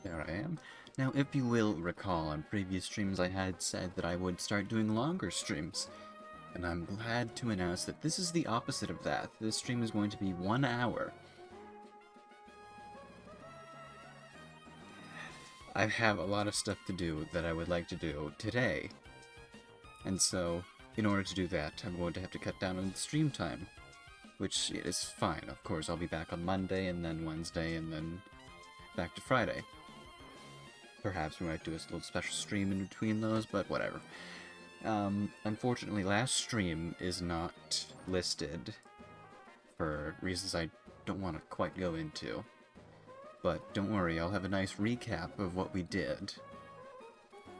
There I am. Now, if you will recall, on previous streams I had said that I would start doing longer streams. And I'm glad to announce that this is the opposite of that. This stream is going to be 1 hour. I have a lot of stuff to do that I would like to do today. And so, in order to do that, I'm going to have to cut down on the stream time. Which is fine, of course. I'll be back on Monday, and then Wednesday, and then back to Friday. Perhaps we might do a little special stream in between those, but whatever. Unfortunately, last stream is not listed for reasons I don't want to quite go into. But don't worry, I'll have a nice recap of what we did.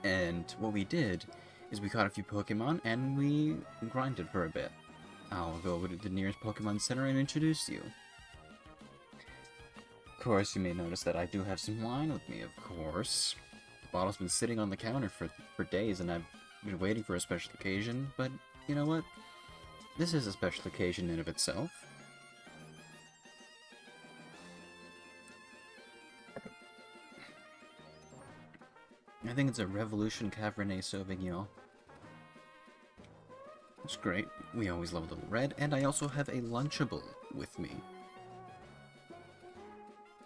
And what we did is we caught a few Pokemon, and we grinded for a bit. I'll go over to the nearest Pokemon Center and introduce you. Of course, you may notice that I do have some wine with me, of course. The bottle's been sitting on the counter for days, and I've been waiting for a special occasion, but you know what? This is a special occasion in of itself. I think it's a Revolution Cabernet Sauvignon. It's great. We always love a little red, and I also have a Lunchable with me.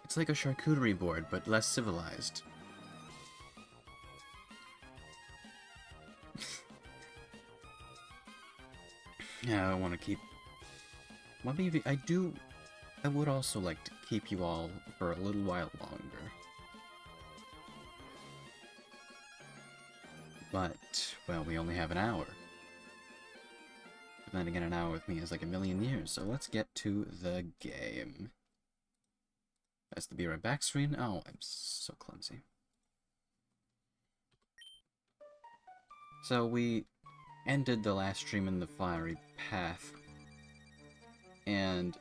It's like a charcuterie board, but less civilized. Yeah, I don't want to keep... Well, maybe I would also like to keep you all for a little while longer. But, well, we only have an hour. But then again, an hour with me is like a million years, so let's get to the game. That's the Be Right Back screen. Oh, I'm so clumsy. So we ended the last stream in the Fiery Path. And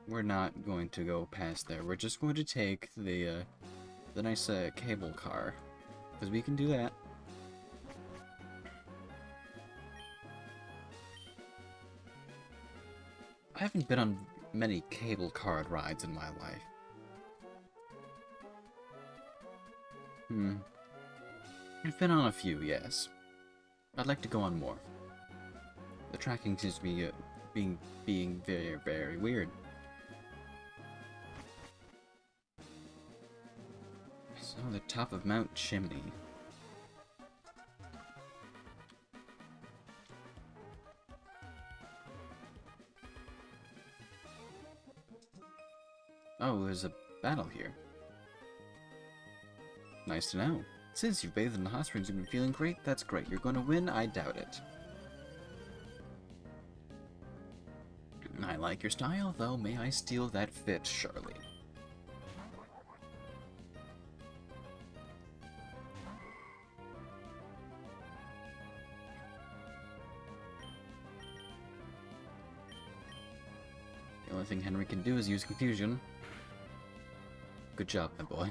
we're not going to go past there. We're just going to take the nice cable car. Because we can do that. I haven't been on many cable car rides in my life. I've been on a few, yes. I'd like to go on more. The tracking seems to be being very, very weird. So, the top of Mount Chimney. Oh, there's a battle here. Nice to know. Since you've bathed in the hot springs and been feeling great, that's great. You're going to win? I doubt it. I like your style, though. May I steal that fit, Charlie? The only thing Henry can do is use confusion. Good job, my boy.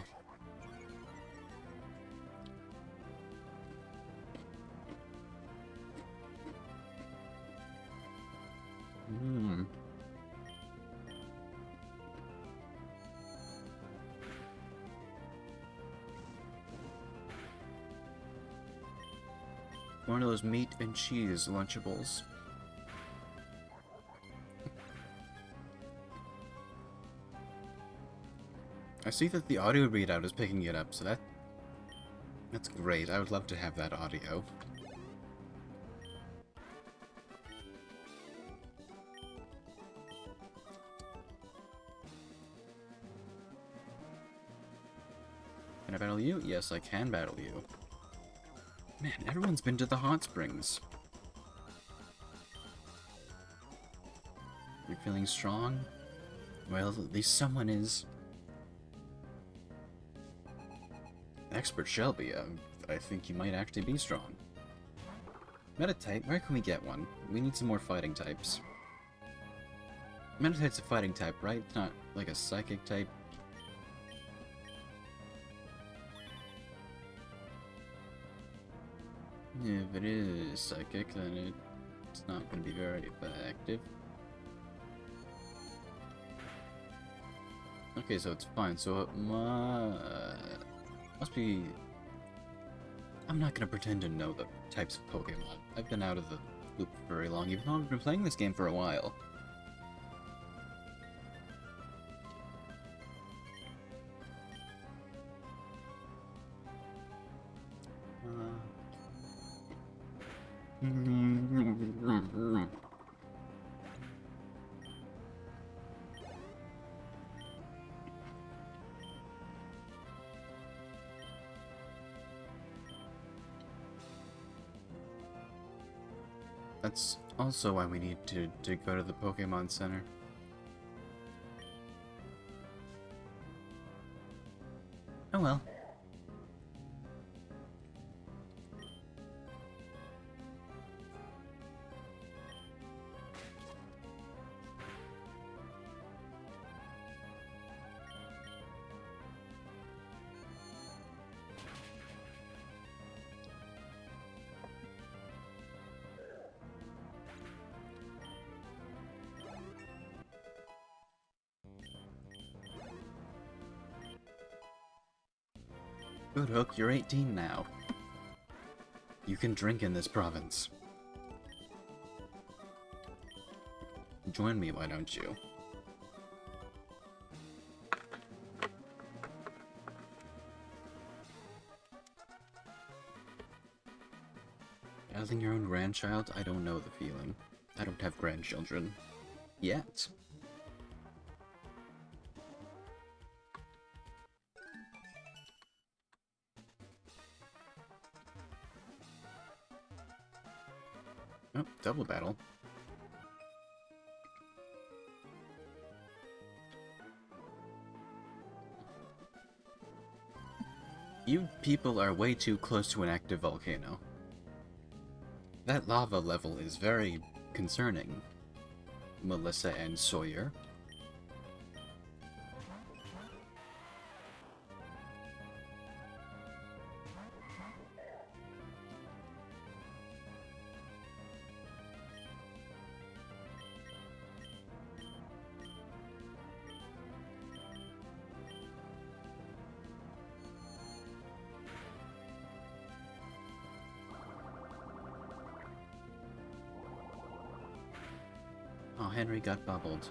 One of those meat and cheese Lunchables. I see that the audio readout is picking it up, so that's great. I would love to have that audio. Can I battle you? Yes, I can battle you. Man, everyone's been to the hot springs. You're feeling strong? Well, at least someone is. Expert Shelby, I think you might actually be strong. Metatype, where can we get one? We need some more fighting types. Metatype's a fighting type, right? It's not like a psychic type. If it is psychic, then it's not going to be very effective. Okay, so it's fine. So it must be... I'm not gonna pretend to know the types of Pokemon. I've been out of the loop for very long, even though I've been playing this game for a while. That's also why we need to go to the Pokemon Center. Oh well. Good Hook, you're 18 now. You can drink in this province. Join me, why don't you? Having your own grandchild? I don't know the feeling. I don't have grandchildren. Yet. Oh, double battle. You people are way too close to an active volcano. That lava level is very concerning, Melissa and Sawyer. Oh, Henry got bubbled.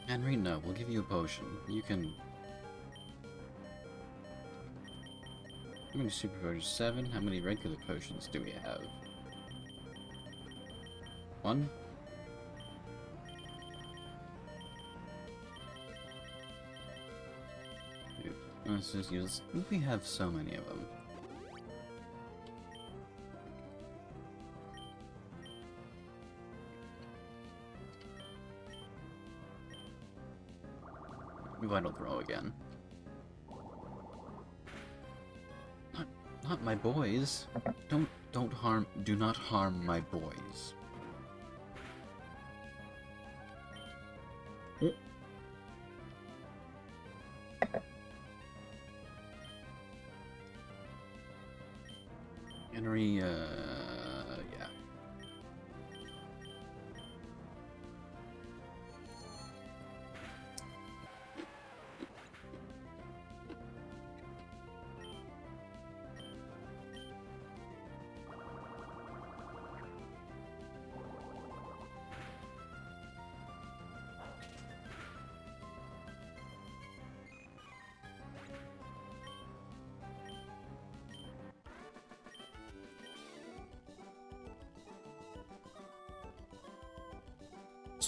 Henry, no, we'll give you a potion. You can... How many super potions? 7? How many regular potions do we have? 1? Let's just use... We have so many of them. Vital throw again. Not my boys. Do not harm my boys. Henry, yeah.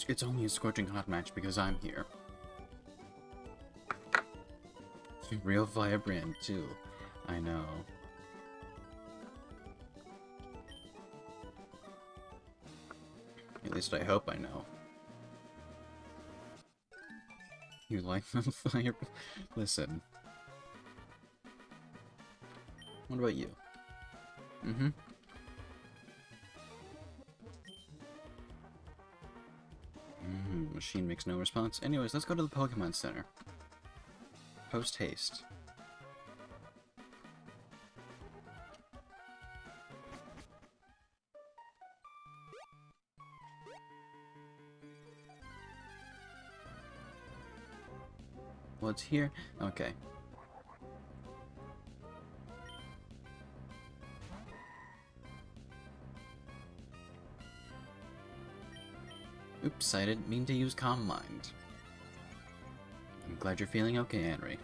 It's only a scorching hot match because I'm here. Real firebrand too. I know. At least I hope I know. You like the fire? Listen. What about you? Mm-hmm. Machine makes no response. Anyways, let's go to the Pokemon Center. Post haste. What's here? Okay. Oops, I didn't mean to use Calm Mind. I'm glad you're feeling okay, Henry.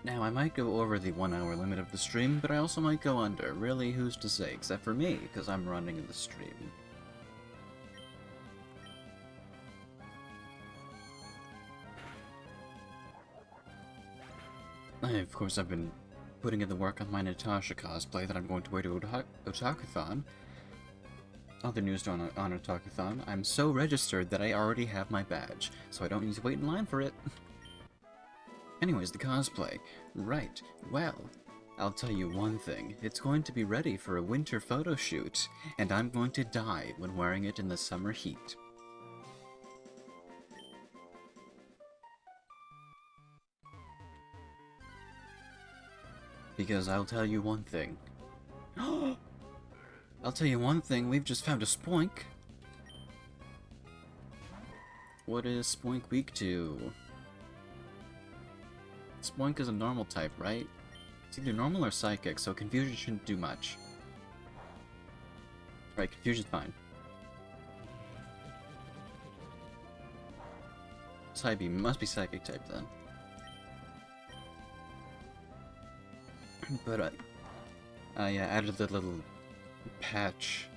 Now, I might go over the 1 hour limit of the stream, but I also might go under. Really, who's to say? Except for me, because I'm running the stream. Of course, I've been putting in the work on my Natasha cosplay that I'm going to wear to Otakuthon. Other news on Otakuthon, I'm so registered that I already have my badge, so I don't need to wait in line for it. Anyways, the cosplay. Right, well, I'll tell you one thing. It's going to be ready for a winter photo shoot, and I'm going to die when wearing it in the summer heat. Because I'll tell you one thing. I'll tell you one thing, we've just found a spoink. What is spoink weak to? Spoink is a normal type, right? It's either normal or psychic, so confusion shouldn't do much. Right, confusion's fine. Psybe must be psychic type then. But I added the little patch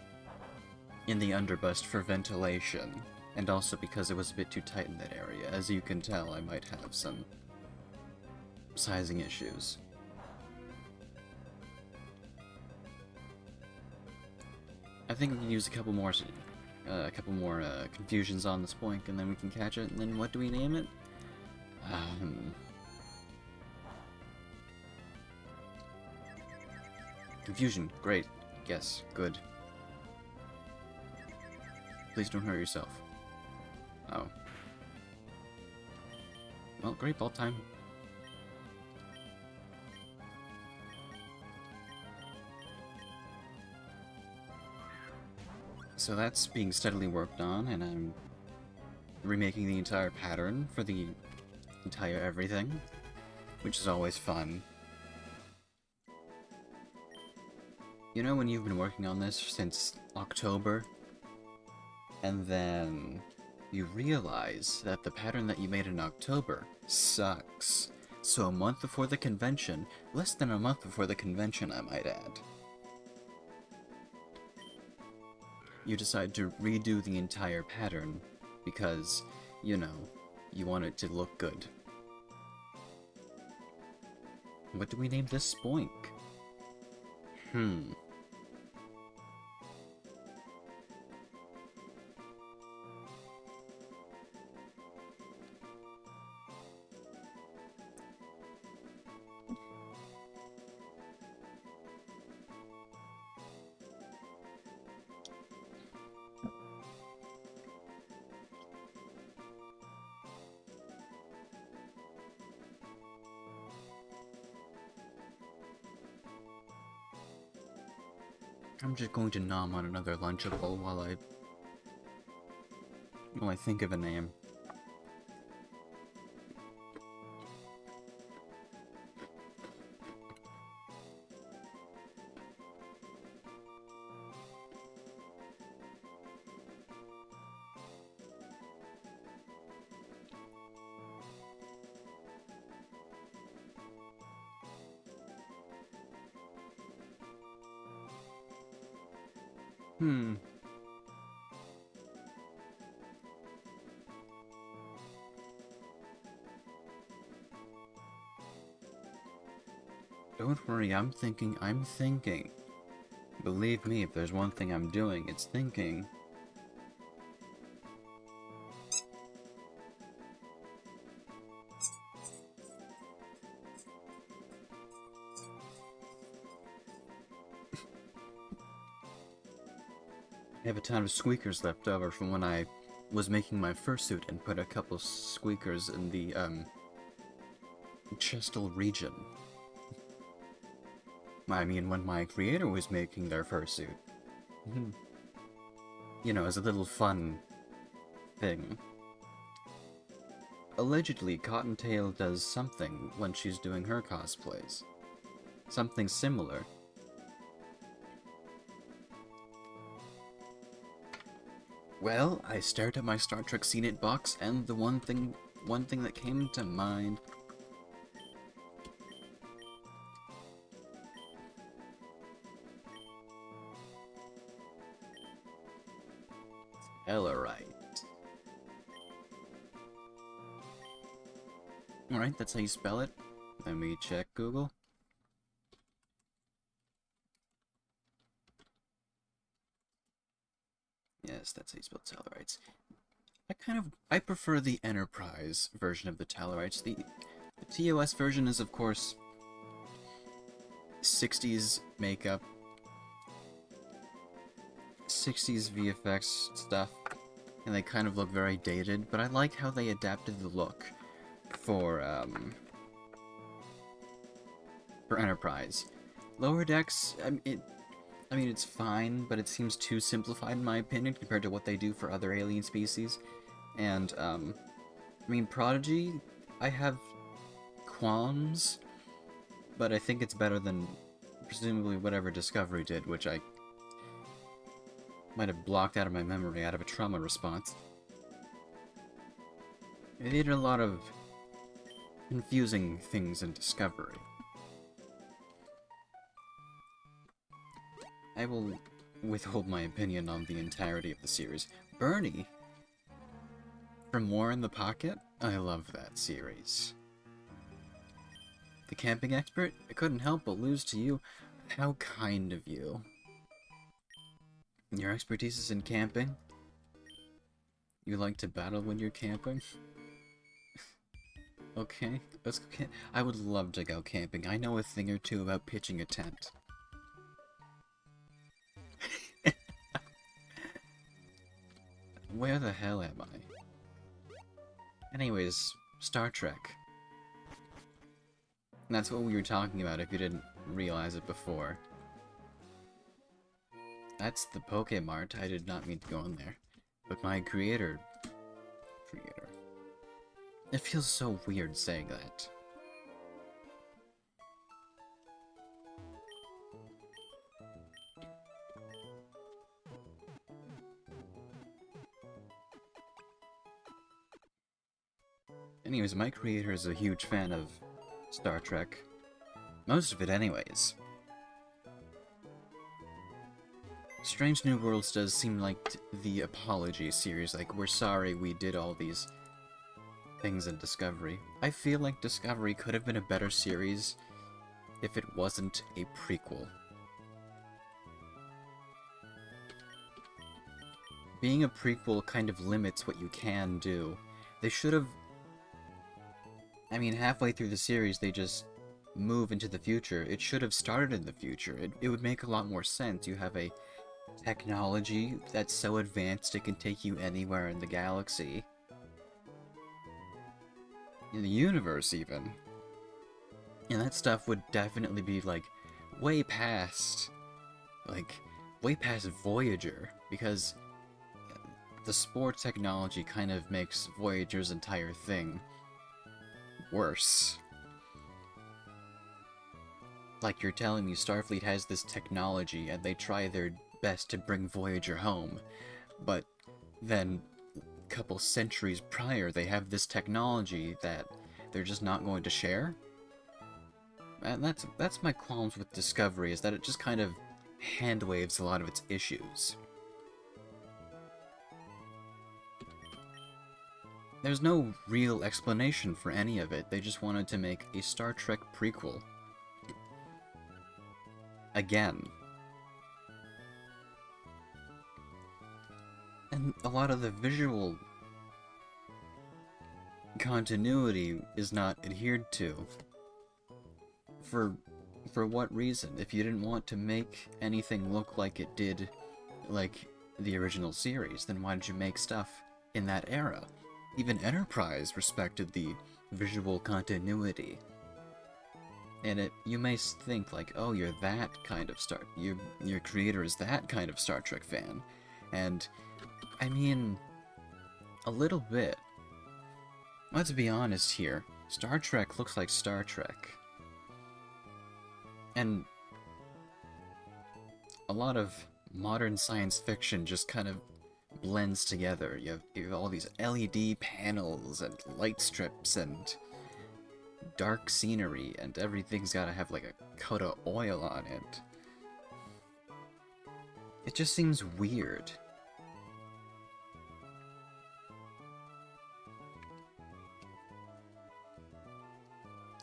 in the underbust for ventilation, and also because it was a bit too tight in that area. As you can tell, I might have some sizing issues. I think we can use a couple more confusions on the spoink, and then we can catch it. And then what do we name it? Confusion. Great. Yes. Good. Please don't hurt yourself. Oh. Well, great ball time. So that's being steadily worked on, and I'm remaking the entire pattern for the entire everything, which is always fun. You know when you've been working on this since October, and then you realize that the pattern that you made in October sucks. So a month before the convention, less than a month before the convention I might add, you decide to redo the entire pattern because, you know, you want it to look good. What do we name this spoink? I'm just going to nom on another Lunchable while I think of a name. Don't worry, I'm thinking. Believe me, if there's one thing I'm doing, it's thinking. I have a ton of squeakers left over from when I was making my fursuit and put a couple squeakers in the, chestal region. I mean, when my creator was making their fursuit. you know, as a little fun thing. Allegedly, Cottontail does something when she's doing her cosplays. Something similar. Well, I stared at my Star Trek Scene It box, and the one thing that came to mind... Tellarite. Alright, that's how you spell it. Let me check Google. Yes, that's how you spell Tellarites. I prefer the Enterprise version of the Tellarites. The TOS version is, of course, 60s makeup, 60s VFX stuff, and they kind of look very dated, but I like how they adapted the look for Enterprise. Lower Decks, I mean, it's fine, but it seems too simplified in my opinion compared to what they do for other alien species. And, I mean, Prodigy, I have qualms, but I think it's better than, presumably, whatever Discovery did, which I might have blocked out of my memory out of a trauma response. They did a lot of confusing things in Discovery. I will withhold my opinion on the entirety of the series. Bernie! From More in the Pocket? I love that series. The camping expert? I couldn't help but lose to you. How kind of you. Your expertise is in camping? You like to battle when you're camping? Okay, let's go I would love to go camping. I know a thing or two about pitching a tent. Where the hell am I? Anyways, Star Trek. And that's what we were talking about if you didn't realize it before. That's the Pokemart. I did not mean to go in there. But my creator... It feels so weird saying that. Anyways, my creator is a huge fan of Star Trek. Most of it anyways. Strange New Worlds does seem like the apology series, like, we're sorry we did all these things in Discovery. I feel like Discovery could have been a better series if it wasn't a prequel. Being a prequel kind of limits what you can do. They should have... I mean, halfway through the series, they just move into the future. It should have started in the future. It would make a lot more sense. You have a technology that's so advanced it can take you anywhere in the galaxy. In the universe, even. And that stuff would definitely be, like, way past Voyager, because the spore technology kind of makes Voyager's entire thing worse. Like, you're telling me Starfleet has this technology and they try their best to bring Voyager home, but then a couple centuries prior they have this technology that they're just not going to share? And that's my qualms with Discovery, is that it just kind of hand-waves a lot of its issues. There's no real explanation for any of it. They just wanted to make a Star Trek prequel. Again. And a lot of the visual continuity is not adhered to. For what reason? If you didn't want to make anything look like it did, like the original series, then why did you make stuff in that era? Even Enterprise respected the visual continuity. And you may think like, oh, you're that kind of your creator is that kind of Star Trek fan. And, I mean, a little bit. Let's be honest here. Star Trek looks like Star Trek. And a lot of modern science fiction just kind of blends together. You have all these LED panels and light strips and dark scenery, and everything's gotta have like a coat of oil on it. It just seems weird.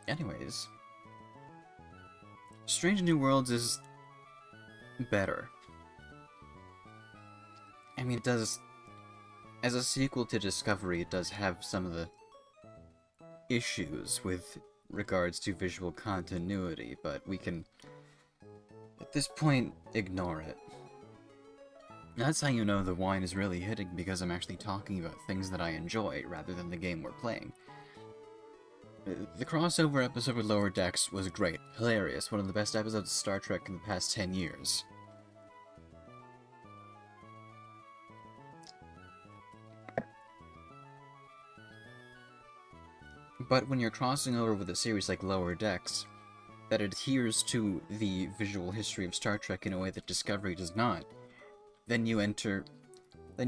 Anyways, Strange New Worlds is better. I mean, it does, as a sequel to Discovery, it does have some of the issues with regards to visual continuity, but we can, at this point, ignore it. That's how you know the wine is really hitting, because I'm actually talking about things that I enjoy, rather than the game we're playing. The crossover episode with Lower Decks was great, hilarious, one of the best episodes of Star Trek in the past 10 years. But when you're crossing over with a series like Lower Decks, that adheres to the visual history of Star Trek in a way that Discovery does not, then you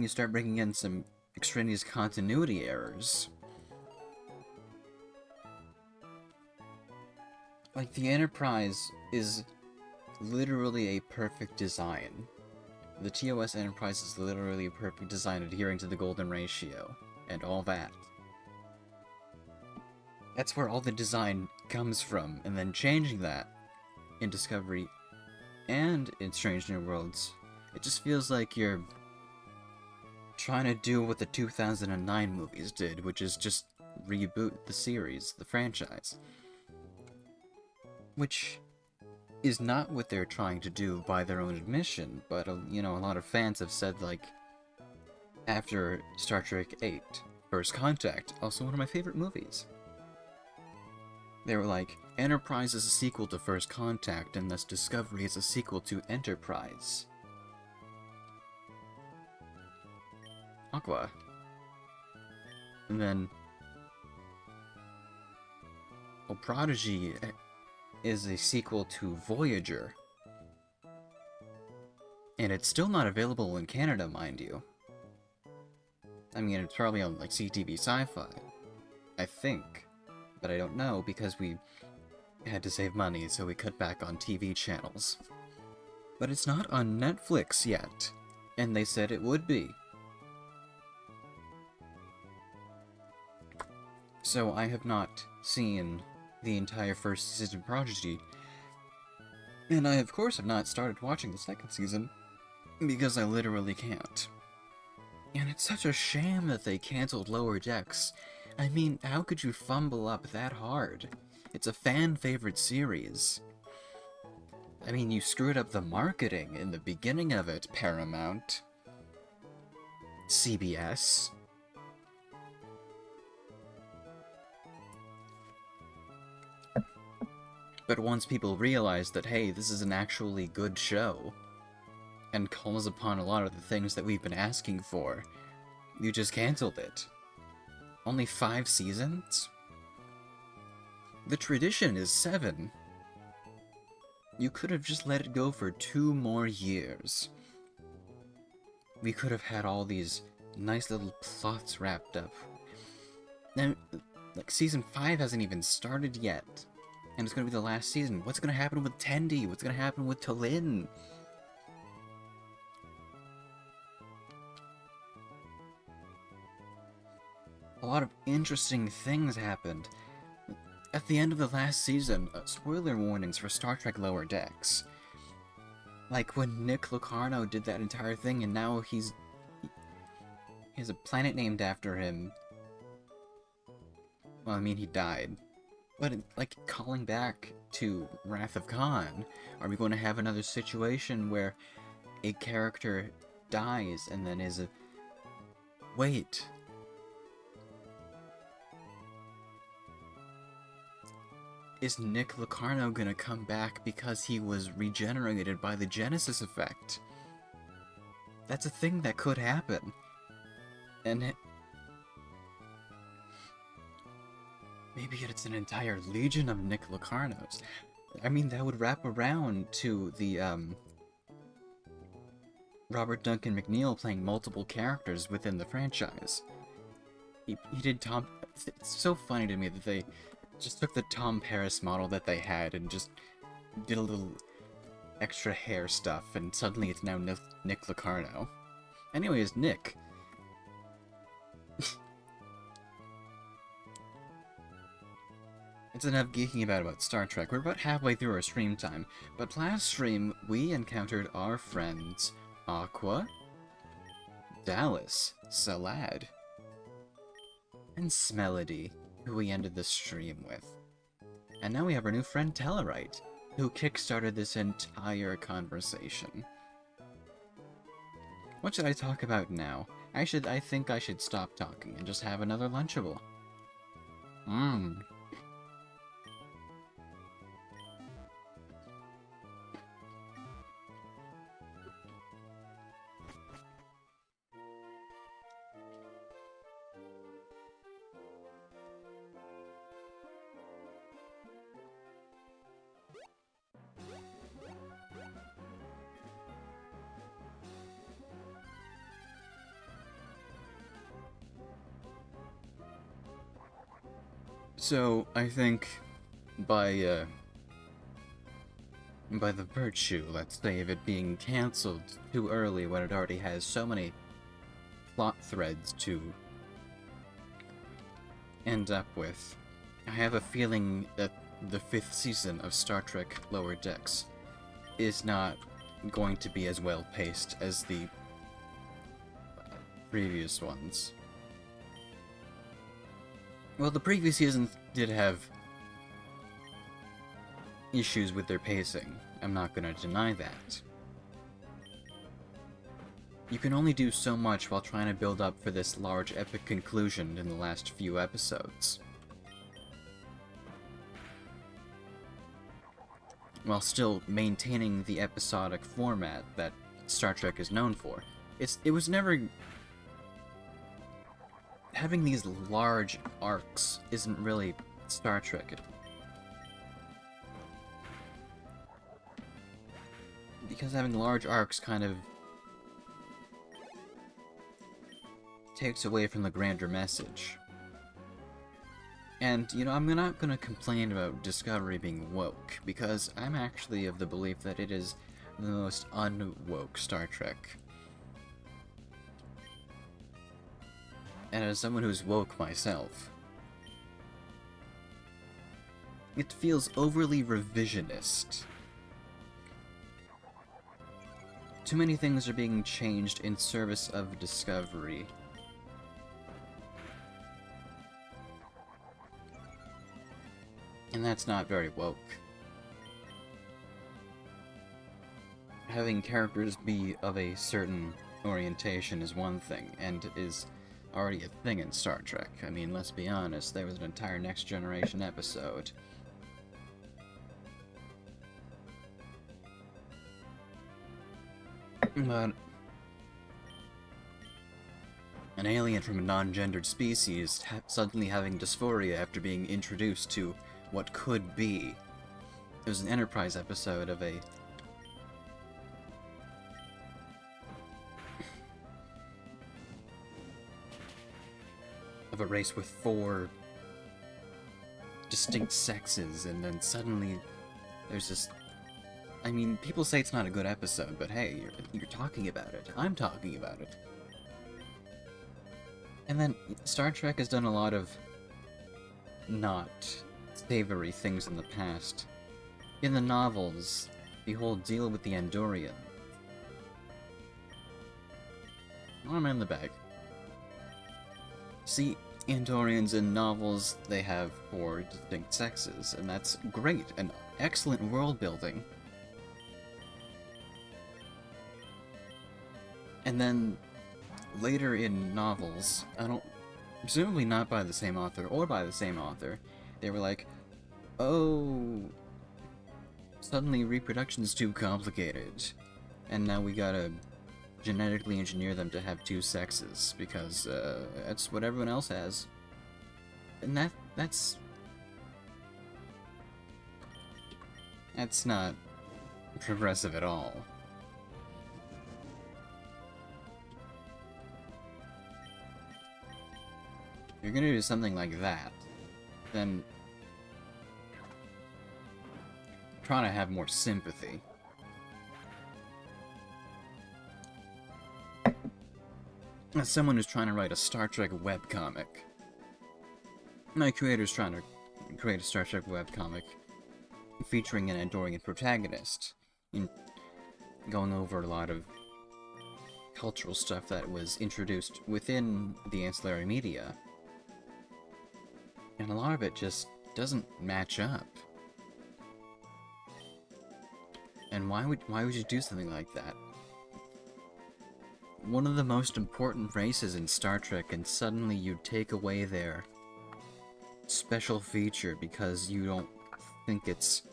start bringing in some extraneous continuity errors. Like, the Enterprise is literally a perfect design. The TOS Enterprise is literally a perfect design adhering to the golden ratio, and all that. That's where all the design comes from, and then changing that in Discovery and in Strange New Worlds, it just feels like you're trying to do what the 2009 movies did, which is just reboot the series, the franchise. Which is not what they're trying to do by their own admission, but, you know, a lot of fans have said, like, after Star Trek VIII, First Contact, also one of my favorite movies, they were like, Enterprise is a sequel to First Contact, and thus Discovery is a sequel to Enterprise. Aqua. And then, well, Prodigy is a sequel to Voyager. And it's still not available in Canada, mind you. I mean, it's probably on, like, CTV Sci-Fi. I think. But I don't know, because we had to save money, so we cut back on TV channels. But it's not on Netflix yet. And they said it would be. So I have not seen the entire first season of Prodigy, and I of course have not started watching the second season, because I literally can't. And it's such a shame that they cancelled Lower Decks. I mean, how could you fumble up that hard? It's a fan-favorite series. I mean, you screwed up the marketing in the beginning of it, Paramount. CBS. But once people realize that, hey, this is an actually good show, and calls upon a lot of the things that we've been asking for, you just canceled it. Only 5 seasons? The tradition is 7. You could have just let it go for 2 more years. We could have had all these nice little plots wrapped up. Now, like, season 5 hasn't even started yet. And it's gonna be the last season. What's gonna happen with Tendi? What's gonna happen with T'Lyn? A lot of interesting things happened. At the end of the last season, spoiler warnings for Star Trek Lower Decks. Like when Nick Locarno did that entire thing, and now he has a planet named after him. Well, I mean, he died. But, like, calling back to Wrath of Khan, are we going to have another situation where a character dies and then is a... Wait. Is Nick Locarno gonna come back because he was regenerated by the Genesis effect? that's a thing that could happen. And maybe it's an entire legion of Nick Locarnos. I mean, that would wrap around to the, Robert Duncan McNeil playing multiple characters within the franchise. He did Tom... It's so funny to me that they just took the Tom Paris model that they had and just did a little extra hair stuff, and suddenly it's now Nick Locarno. Anyways, Nick. It's enough geeking about Star Trek. We're about halfway through our stream time, but last stream we encountered our friends Aqua, Dallas, Salad, and Smelody, who we ended the stream with. And now we have our new friend Tellarite, who kickstarted this entire conversation. What should I talk about now? I think I should stop talking and just have another Lunchable. So, I think by the virtue, let's say, of it being cancelled too early when it already has so many plot threads to end up with, I have a feeling that the 5th season of Star Trek Lower Decks is not going to be as well paced as the previous ones. Well, the previous season did have issues with their pacing. I'm not gonna deny that. You can only do so much while trying to build up for this large epic conclusion in the last few episodes, while still maintaining the episodic format that Star Trek is known for. It was never... Having these large arcs isn't really Star Trek. Because having large arcs kind of takes away from the grander message. And, you know, I'm not gonna complain about Discovery being woke, because I'm actually of the belief that it is the most unwoke Star Trek. And as someone who's woke myself, it feels overly revisionist. Too many things are being changed in service of Discovery. And that's not very woke. Having characters be of a certain orientation is one thing, and is already a thing in Star Trek. I mean, let's be honest, there was an entire Next Generation episode. But an alien from a non-gendered species suddenly having dysphoria after being introduced to what could be. It was an Enterprise episode of a race with 4 distinct sexes, and then suddenly there's this... I mean, people say it's not a good episode, but hey, you're talking about it. I'm talking about it. And then Star Trek has done a lot of not savory things in the past. In the novels, the whole deal with the Andorian. Oh, I'm in the bag. See, Andorians in novels, they have 4 distinct sexes, and that's great, and excellent world building. And then, later in novels, presumably not by the same author, or by the same author, they were like, oh, suddenly reproduction's too complicated, and now we gotta genetically engineer them to have two sexes, because that's what everyone else has. And that's not progressive at all. If you're gonna do something like that, then try to have more sympathy. As someone who's trying to write a Star Trek webcomic, my creator's trying to create a Star Trek webcomic featuring an Andorian protagonist, in going over a lot of cultural stuff that was introduced within the ancillary media. And a lot of it just doesn't match up. And why would you do something like that? One of the most important races in Star Trek, and suddenly you take away their special feature because you don't think it's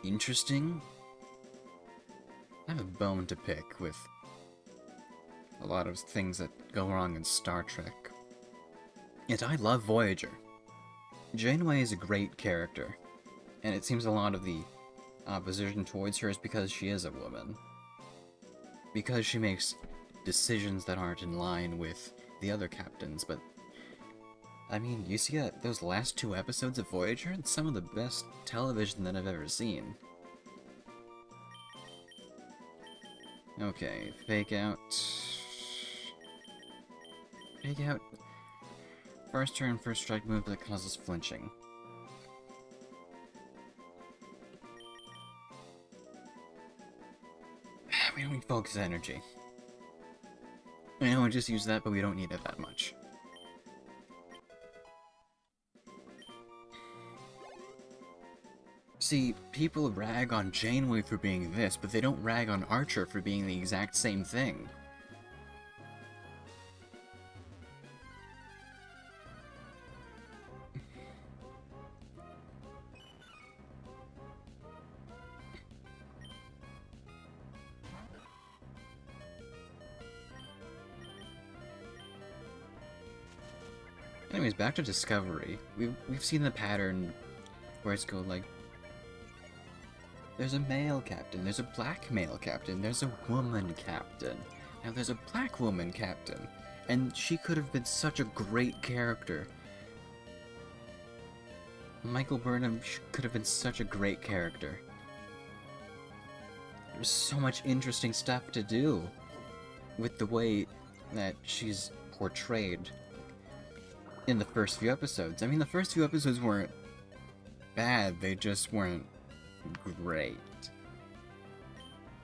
interesting? I have a bone to pick with a lot of things that go wrong in Star Trek. Yet I love Voyager. Janeway is a great character, and it seems a lot of the opposition towards her is because she is a woman. Because she makes decisions that aren't in line with the other captains, but I mean, you see those last 2 episodes of Voyager? It's some of the best television that I've ever seen. Okay, fake out. Fake out. First turn, first strike move that causes flinching. We don't need focus energy. I know I just used that, but we don't need it that much. See, people rag on Janeway for being this, but they don't rag on Archer for being the exact same thing. Anyways, back to Discovery. We've seen the pattern where it's go like, there's a male captain, there's a black male captain, there's a woman captain. Now there's a black woman captain, and she could have been such a great character. Michael Burnham could have been such a great character. There's so much interesting stuff to do with the way that she's portrayed in the first few episodes. I mean, the first few episodes weren't bad, they just weren't great.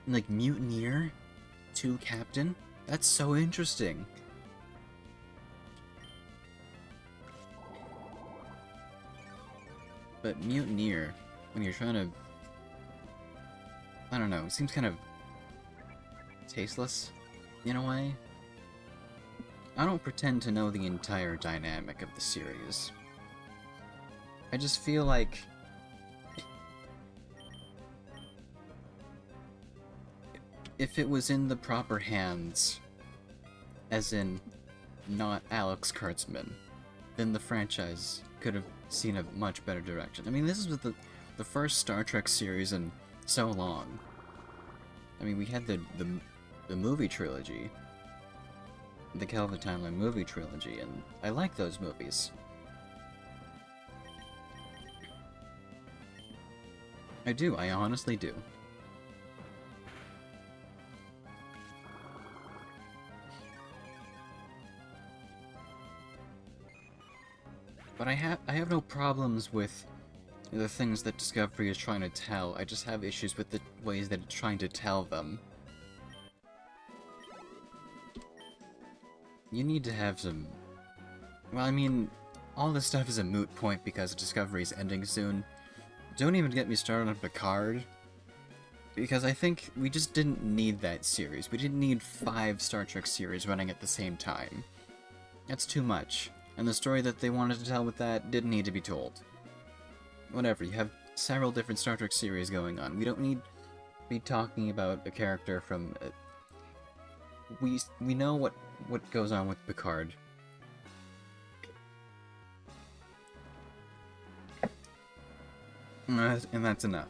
Like, Mutineer to Captain? That's so interesting. But Mutineer, when you're trying to... I don't know, it seems kind of tasteless, in a way. I don't pretend to know the entire dynamic of the series. I just feel like if it was in the proper hands, as in not Alex Kurtzman, then the franchise could have seen a much better direction. I mean, this is the first Star Trek series in so long. I mean, we had the movie trilogy, the Kelvin Timeline movie trilogy, and I like those movies. I do, I honestly do. But I have no problems with the things that Discovery is trying to tell. I just have issues with the ways that it's trying to tell them. You need to have some... Well, I mean, all this stuff is a moot point because Discovery is ending soon. Don't even get me started on Picard, because I think we just didn't need that series. We didn't need 5 Star Trek series running at the same time. That's too much. And the story that they wanted to tell with that didn't need to be told. Whatever, you have several different Star Trek series going on. We don't need be talking about a character from... we know what goes on with Picard. And that's enough.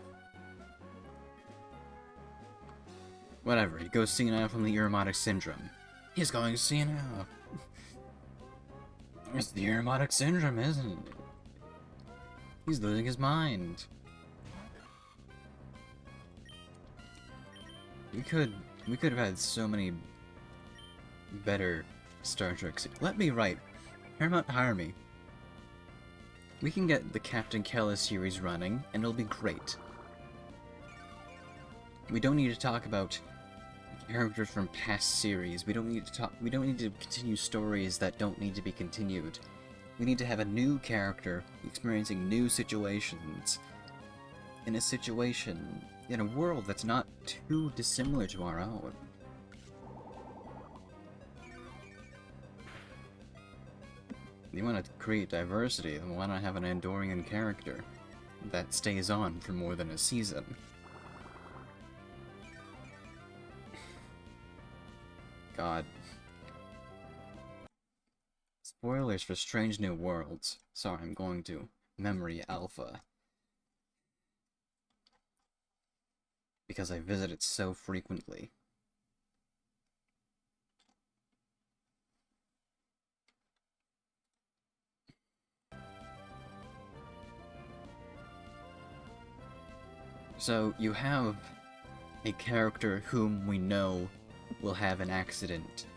Whatever, he goes senile from the Irmotic Syndrome. He's going senile. It's the Irmotic Syndrome, isn't it? He's losing his mind. We could have had so many better Star Trek. Let me write. Paramount, hire me. We can get the Captain Kella series running, and it'll be great. We don't need to talk about characters from past series. We don't need to continue stories that don't need to be continued. We need to have a new character experiencing new situations in a world that's not too dissimilar to our own. You want to create diversity, then why not have an Andorian character that stays on for more than a season? God. Spoilers for Strange New Worlds. Sorry, I'm going to Memory Alpha. Because I visit it so frequently. So, you have a character whom we know will have an accident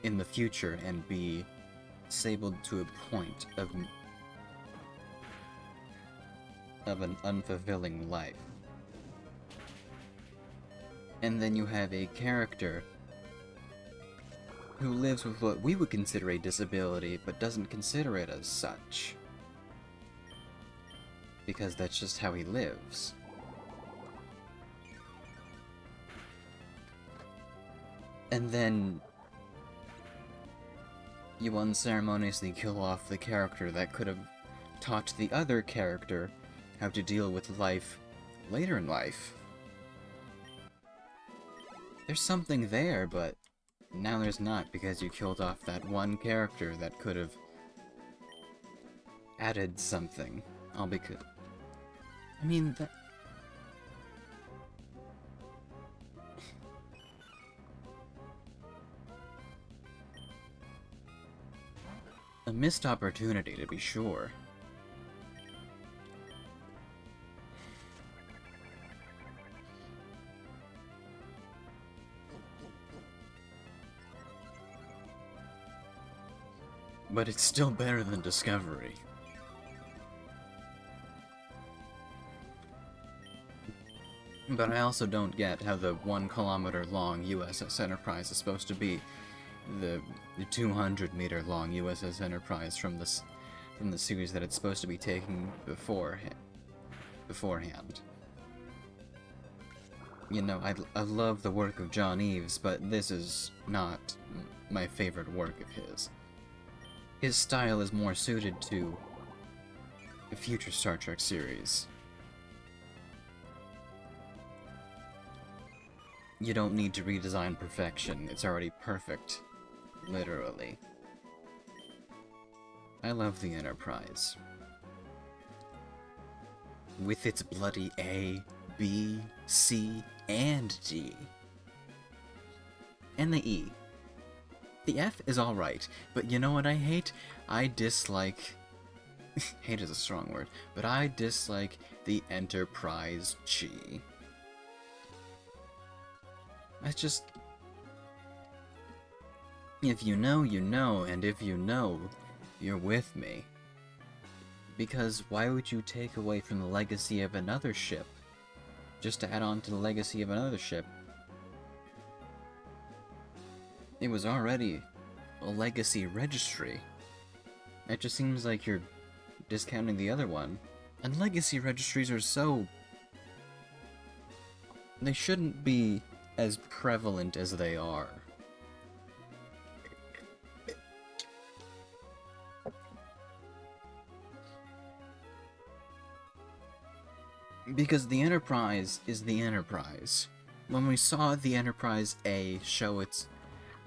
in the future and be disabled to a point of an unfulfilling life. And then you have a character who lives with what we would consider a disability, but doesn't consider it as such. Because that's just how he lives. And then you unceremoniously kill off the character that could have taught the other character how to deal with life later in life. There's something there, but now there's not because you killed off that one character that could have added something. All because... I mean, that... A missed opportunity, to be sure. But it's still better than Discovery. But I also don't get how the 1 kilometer long USS Enterprise is supposed to be the 200 meter long USS Enterprise from the series that it's supposed to be taking beforehand. You know, I love the work of John Eves, but this is not my favorite work of his. His style is more suited to the future Star Trek series. You don't need to redesign perfection, it's already perfect. Literally. I love the Enterprise. With its bloody A, B, C, and D. And the E. The F is alright, but you know what I hate? I dislike... hate is a strong word, but I dislike the Enterprise G. That's just... If you know, you know, and if you know, you're with me. Because why would you take away from the legacy of another ship, just to add on to the legacy of another ship? It was already a legacy registry. It just seems like you're discounting the other one. And legacy registries are so... They shouldn't be as prevalent as they are. Because the Enterprise is the Enterprise. When we saw the Enterprise A show its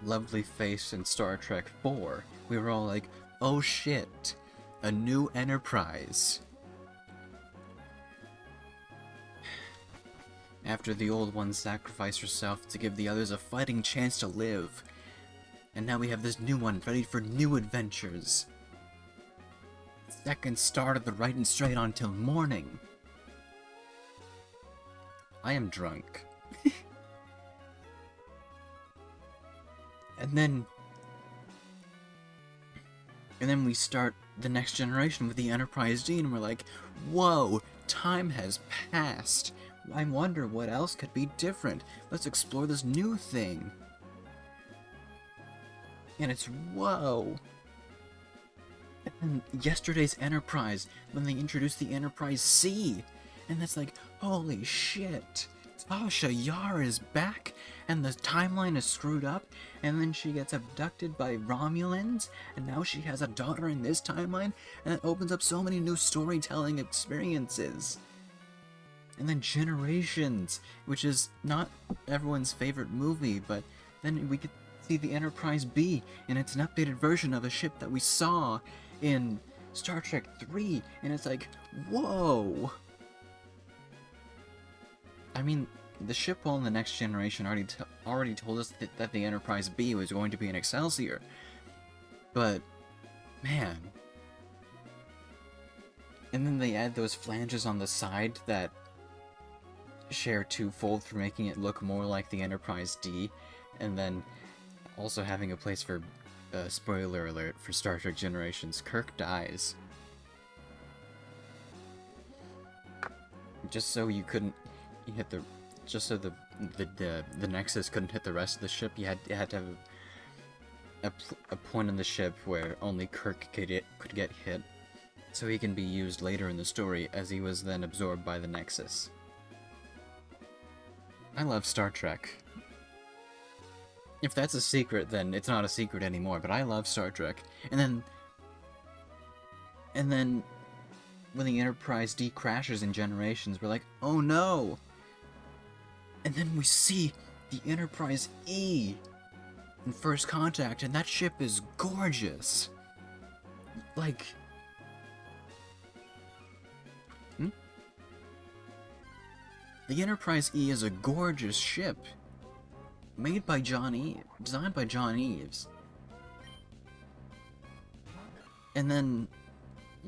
lovely face in Star Trek 4, we were all like, oh shit, a new Enterprise. After the old one sacrificed herself to give the others a fighting chance to live. And now we have this new one ready for new adventures. Second start of the right and straight on till morning. I am drunk. And then we start the next generation with the Enterprise D, and we're like, whoa, time has passed. I wonder what else could be different. Let's explore this new thing. And it's whoa. And yesterday's Enterprise, when they introduced the Enterprise C, and that's like, holy shit. Tasha Yar is back, and the timeline is screwed up, and then she gets abducted by Romulans, and now she has a daughter in this timeline, and it opens up so many new storytelling experiences. And then Generations, which is not everyone's favorite movie, but then we could see the Enterprise B, and it's an updated version of a ship that we saw in Star Trek 3, and it's like, whoa! I mean, the ship hole in the Next Generation already told us that the Enterprise B was going to be an Excelsior, but, man. And then they add those flanges on the side that share twofold for making it look more like the Enterprise D, and then also having a place for, spoiler alert, for Star Trek Generations, Kirk dies. Just so you couldn't hit the, just so the Nexus couldn't hit the rest of the ship, you had to have a point in the ship where only Kirk could get hit, so he can be used later in the story as he was then absorbed by the Nexus. I love Star Trek. If that's a secret, then it's not a secret anymore, but I love Star Trek. And then when the Enterprise D crashes in Generations, we're like, oh no! And then we see the Enterprise E in First Contact, and that ship is gorgeous! Like... The Enterprise E is a gorgeous ship. Made by designed by John Eves. And then,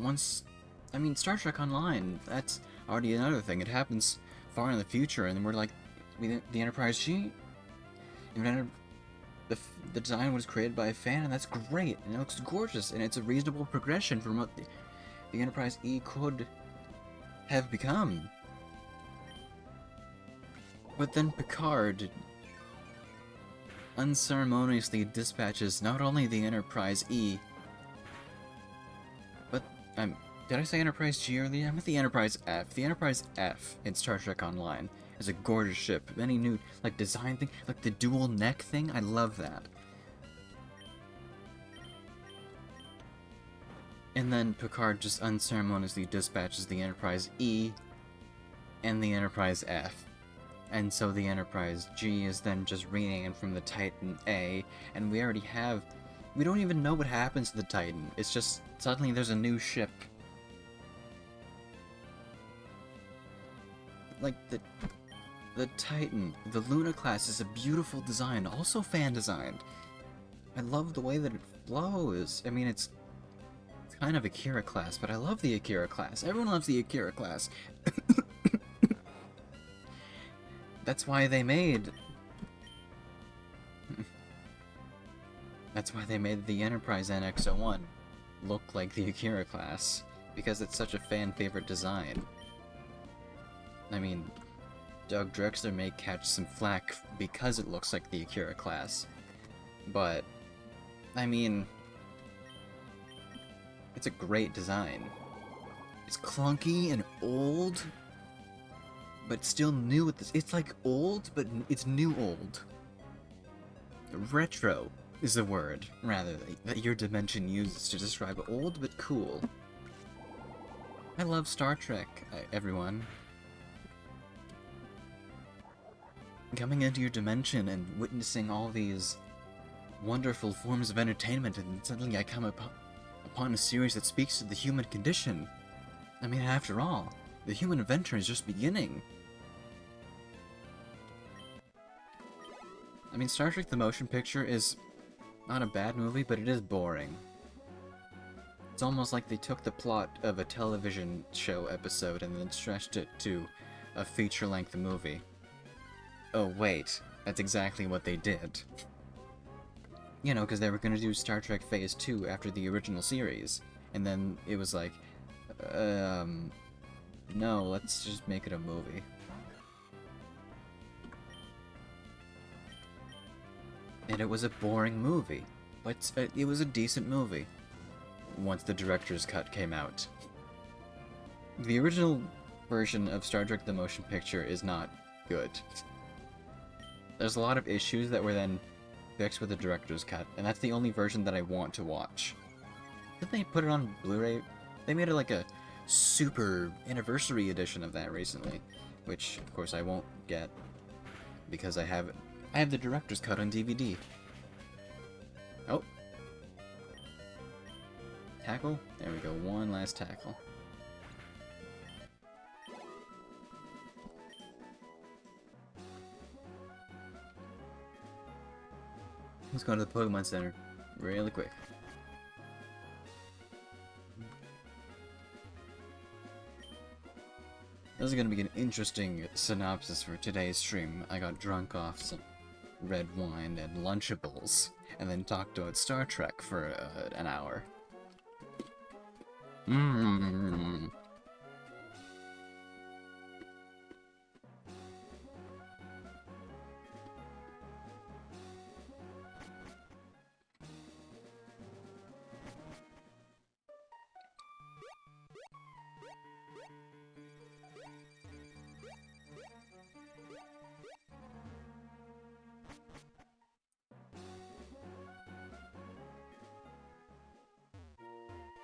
I mean, Star Trek Online, that's already another thing. It happens far in the future, and we're like, the Enterprise G, the design was created by a fan, and that's great, and it looks gorgeous, and it's a reasonable progression from what the Enterprise E could have become. But then Picard unceremoniously dispatches not only the Enterprise E, but, did I say Enterprise G earlier? I meant the Enterprise F. The Enterprise F in Star Trek Online is a gorgeous ship. Any new, like, design thing, like the dual neck thing, I love that. And then Picard just unceremoniously dispatches the Enterprise E and the Enterprise F. And so the Enterprise G is then just renamed from the Titan A, and we don't even know what happens to the Titan. It's just, suddenly there's a new ship. Like, the Titan, the Luna class is a beautiful design, also fan-designed. I love the way that it flows. I mean, it's kind of Akira class, but I love the Akira class. Everyone loves the Akira class. That's why they made the Enterprise NX-01 look like the Akira class, because it's such a fan-favorite design. I mean, Doug Drexler may catch some flack because it looks like the Akira class, but, I mean, it's a great design. It's clunky and old, but still new with this. It's like old, but it's new old. Retro is the word, rather, that your dimension uses to describe old but cool. I love Star Trek, everyone. coming into your dimension and witnessing all these wonderful forms of entertainment, and suddenly I come upon a series that speaks to the human condition. I mean, after all, the human adventure is just beginning. I mean, Star Trek the Motion Picture is not a bad movie, but it is boring. It's almost like they took the plot of a television show episode and then stretched it to a feature-length movie. Oh wait, that's exactly what they did. You know, because they were going to do Star Trek Phase 2 after the original series, and then it was like, no, let's just make it a movie. And it was a boring movie, but it was a decent movie once the director's cut came out. The original version of Star Trek the Motion Picture is not good. There's a lot of issues that were then fixed with the director's cut, and that's the only version that I want to watch. Didn't they put it on Blu-ray? They made it like a super anniversary edition of that recently, which of course I won't get because I have the director's cut on DVD. Oh. Tackle? There we go, one last tackle. Let's go to the Pokemon Center really quick. This is going to be an interesting synopsis for today's stream. I got drunk off some red wine and Lunchables, and then talked about Star Trek for an hour.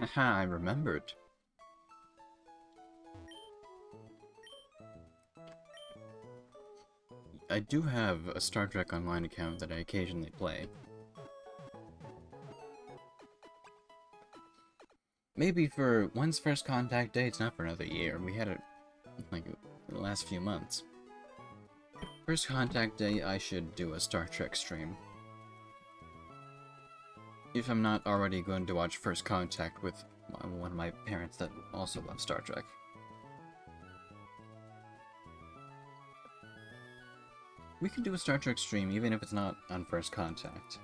Aha, I remembered. I do have a Star Trek Online account that I occasionally play. Maybe for one's first contact day, it's not for another year. We had it like the last few months. First contact day, I should do a Star Trek stream. If I'm not already going to watch First Contact with one of my parents that also love Star Trek. We can do a Star Trek stream even if it's not on First Contact.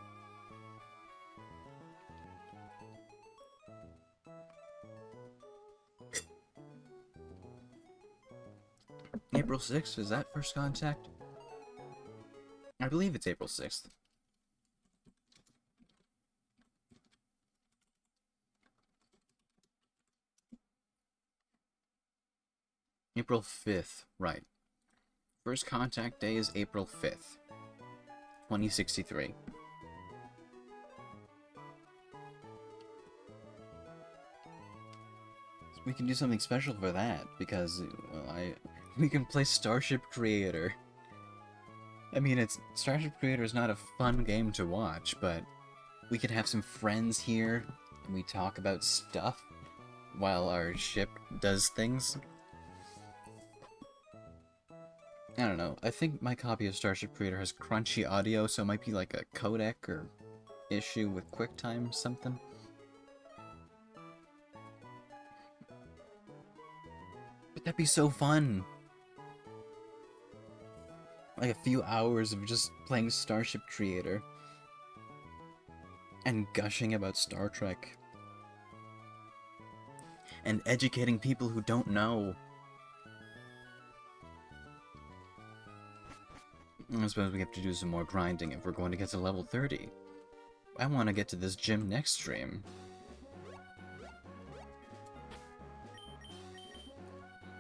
April 6th, is that First Contact? I believe it's April 6th. April 5th, right. First Contact Day is April 5th, 2063. So we can do something special for that, because well, we can play Starship Creator. I mean, Starship Creator is not a fun game to watch, but we could have some friends here, and we talk about stuff while our ship does things. I don't know, I think my copy of Starship Creator has crunchy audio, so it might be like a codec or issue with QuickTime something. But that'd be so fun! Like a few hours of just playing Starship Creator. And gushing about Star Trek. And educating people who don't know. I suppose we have to do some more grinding if we're going to get to level 30. I want to get to this gym next stream.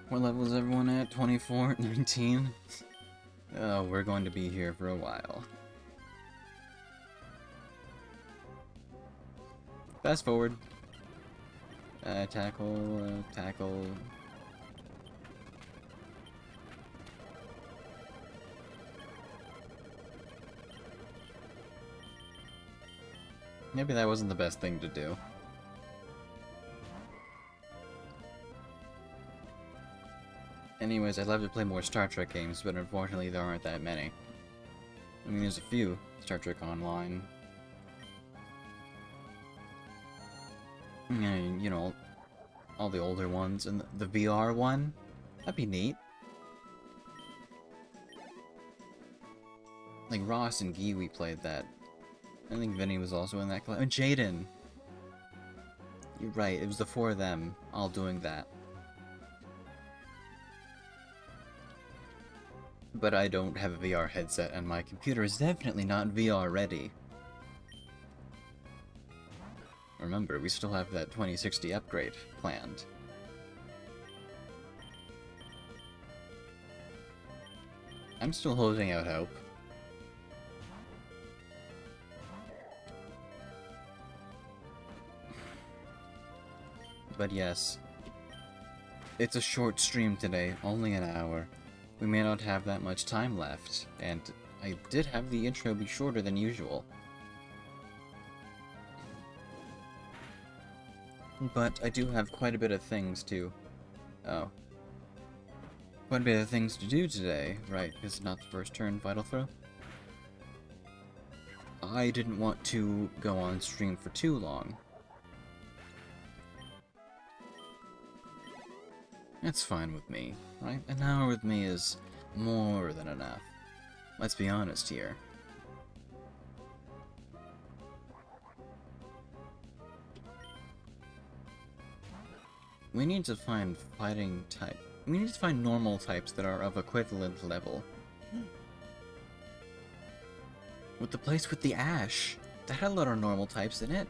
What level is everyone at? 24? 19? Oh, we're going to be here for a while. Fast forward. Tackle, tackle... Maybe that wasn't the best thing to do. Anyways, I'd love to play more Star Trek games, but unfortunately there aren't that many. I mean, there's a few Star Trek Online. And, you know, all the older ones, and the VR one, that'd be neat. Like, Ross and Giwi played that. I think Vinny was also in that class. And Jaden! You're right, it was the four of them all doing that. But I don't have a VR headset, and my computer is definitely not VR ready. Remember, we still have that 2060 upgrade planned. I'm still holding out hope. But yes, it's a short stream today, only an hour. We may not have that much time left, and I did have the intro be shorter than usual. But I do have quite a bit of things to... Oh. Quite a bit of things to do today, right? Because it's not the first turn Vital Throw. I didn't want to go on stream for too long. That's fine with me, right? An hour with me is more than enough. Let's be honest here. We need to find fighting type. We need to find normal types that are of equivalent level. With the place with the ash, that had a lot of normal types in it.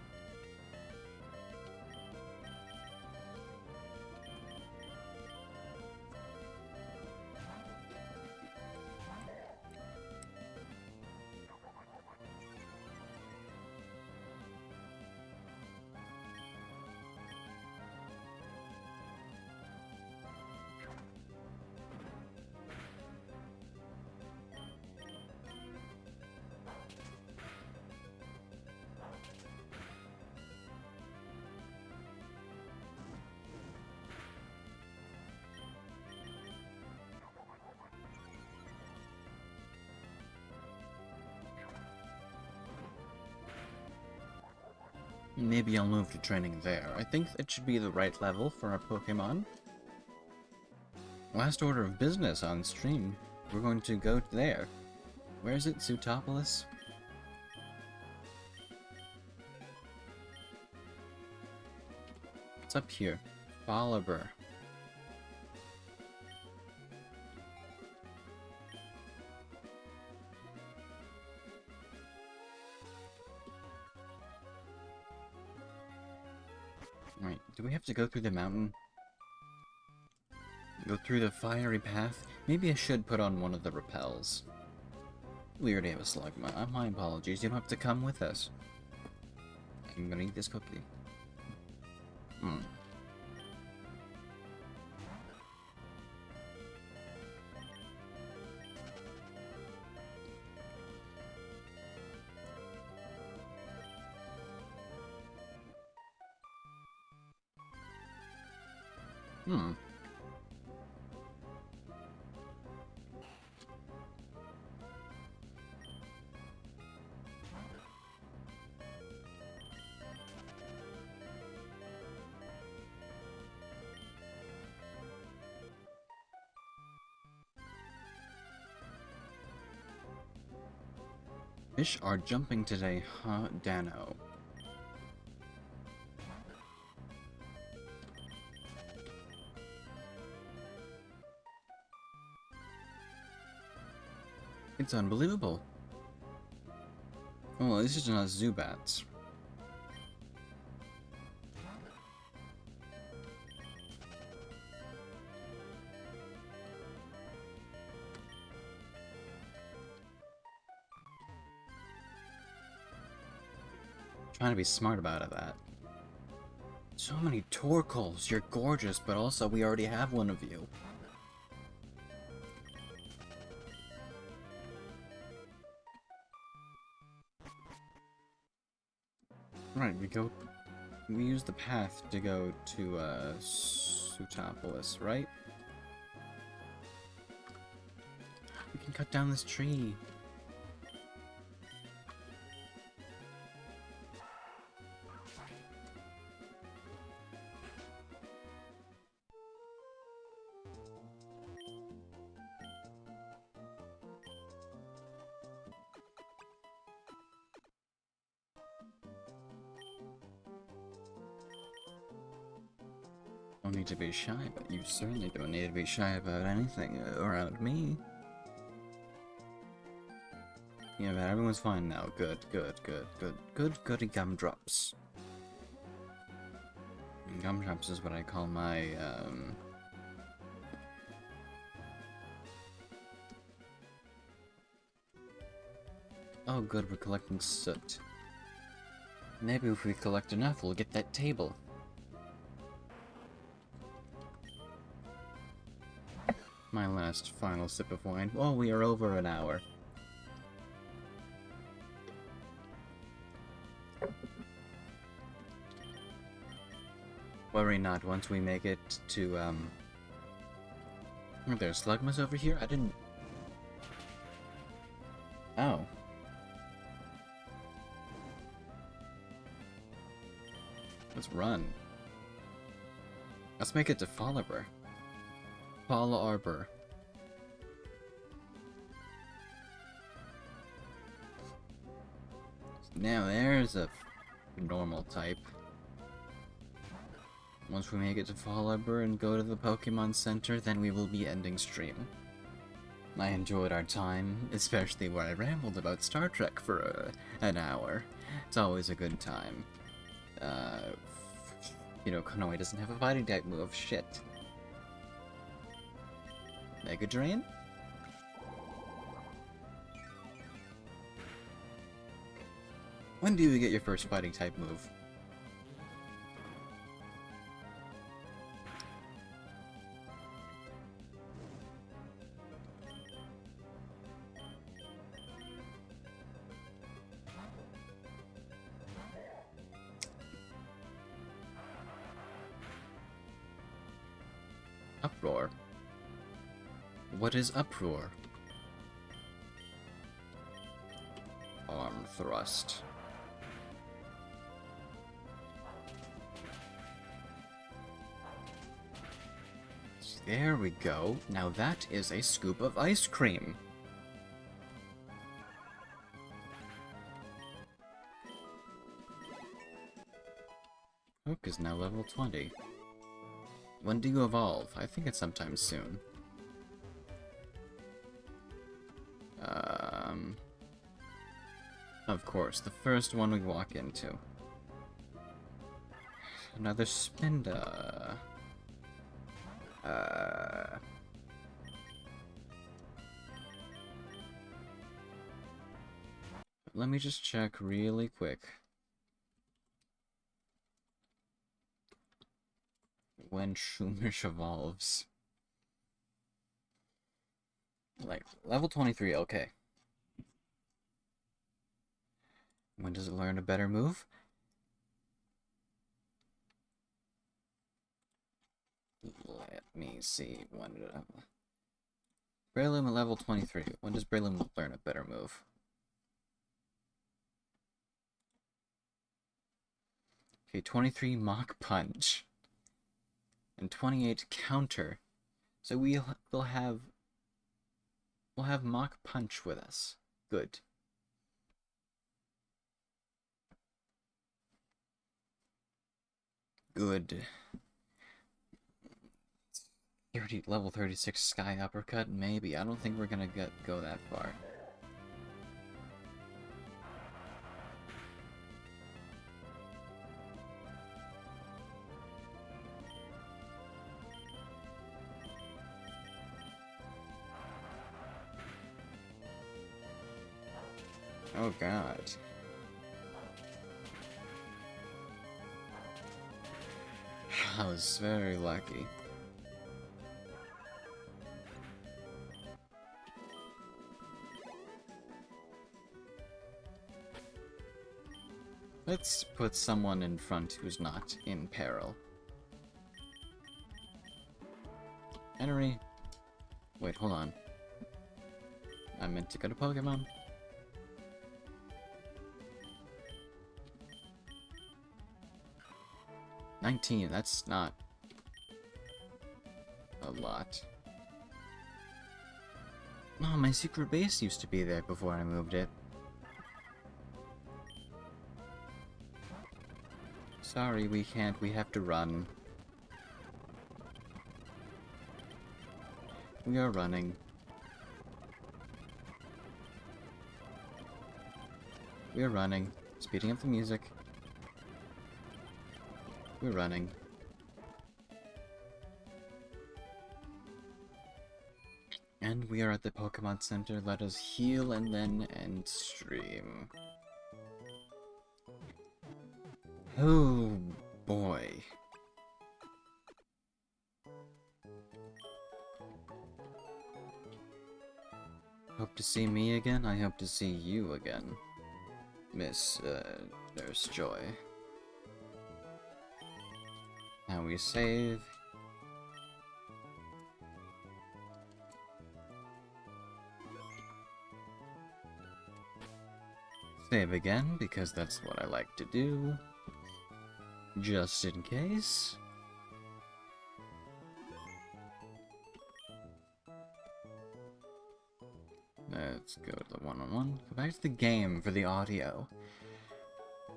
Maybe I'll move to training there. I think it should be the right level for our Pokemon. Last order of business on stream. We're going to go there. Where is it? Succubus? It's up here. Bolivar. Right, do we have to go through the mountain? Go through the fiery path? Maybe I should put on one of the rappels. We already have a slug. My apologies, you don't have to come with us. I'm gonna eat this cookie. Hmm. Hmm. Fish are jumping today, huh, Dano? It's unbelievable. Well, this is not Zubats. Trying to be smart about that. So many Torkoals, you're gorgeous, but also we already have one of you. Right, we use the path to go to, Succubus, right? We can cut down this tree. Don't need to be shy, but you certainly don't need to be shy about anything around me. Yeah, but everyone's fine now. Good, good, good, good, good, goody gumdrops. Gumdrops is what I call my, Oh good, we're collecting soot. Maybe if we collect enough, we'll get that table. My last final sip of wine. Oh, we are over an hour. Worry not, once we make it to, Are there slugmas over here? I didn't... Oh. Let's run. Let's make it to Fallarbor. Fallarbor. Now there's a normal type. Once we make it to Fallarbor and go to the Pokemon Center, then we will be ending stream. I enjoyed our time, especially where I rambled about Star Trek for an hour. It's always a good time. You know, Konoe doesn't have a fighting type move. Shit. Mega Drain? When do you get your first fighting type move? Uproar? What is uproar? Arm thrust. There we go. Now that is a scoop of ice cream. Hook is now level 20. When do you evolve? I think it's sometime soon. Of course, the first one we walk into. Another Spinda. Let me just check really quick. When Schumish evolves. Like, level 23, okay. When does it learn a better move? Let me see. When did I... Breloom at level 23. When does Breloom learn a better move? Okay, 23 Mach Punch. And 28 Counter. So we'll have Mach Punch with us. Good. Good. Level 36 Sky Uppercut? Maybe. I don't think we're gonna go that far. Oh god. I was very lucky. Let's put someone in front who's not in peril. Henry. Wait, hold on. I meant to go to Pokemon. $19, that's not a lot. Oh, my secret base used to be there before I moved it. Sorry, we can't. We have to run. We are running. We are running. Speeding up the music. We're running. And we are at the Pokemon Center. Let us heal and then end stream. Oh boy. Hope to see me again. I hope to see you again, Miss Nurse Joy. Now we save. Save again, because that's what I like to do. Just in case. Let's go to the one-on-one. Go back to the game for the audio.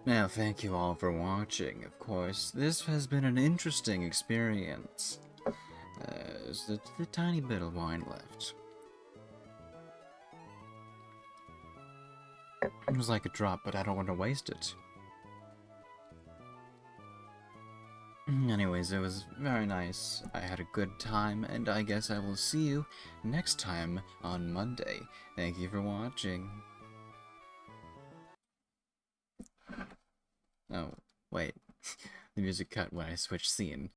Now, thank you all for watching, of course. This has been an interesting experience. There's the tiny bit of wine left. It was like a drop, but I don't want to waste it. Anyways, it was very nice. I had a good time, and I guess I will see you next time on Monday. Thank you for watching. Oh, wait. The music cut when I switched scene.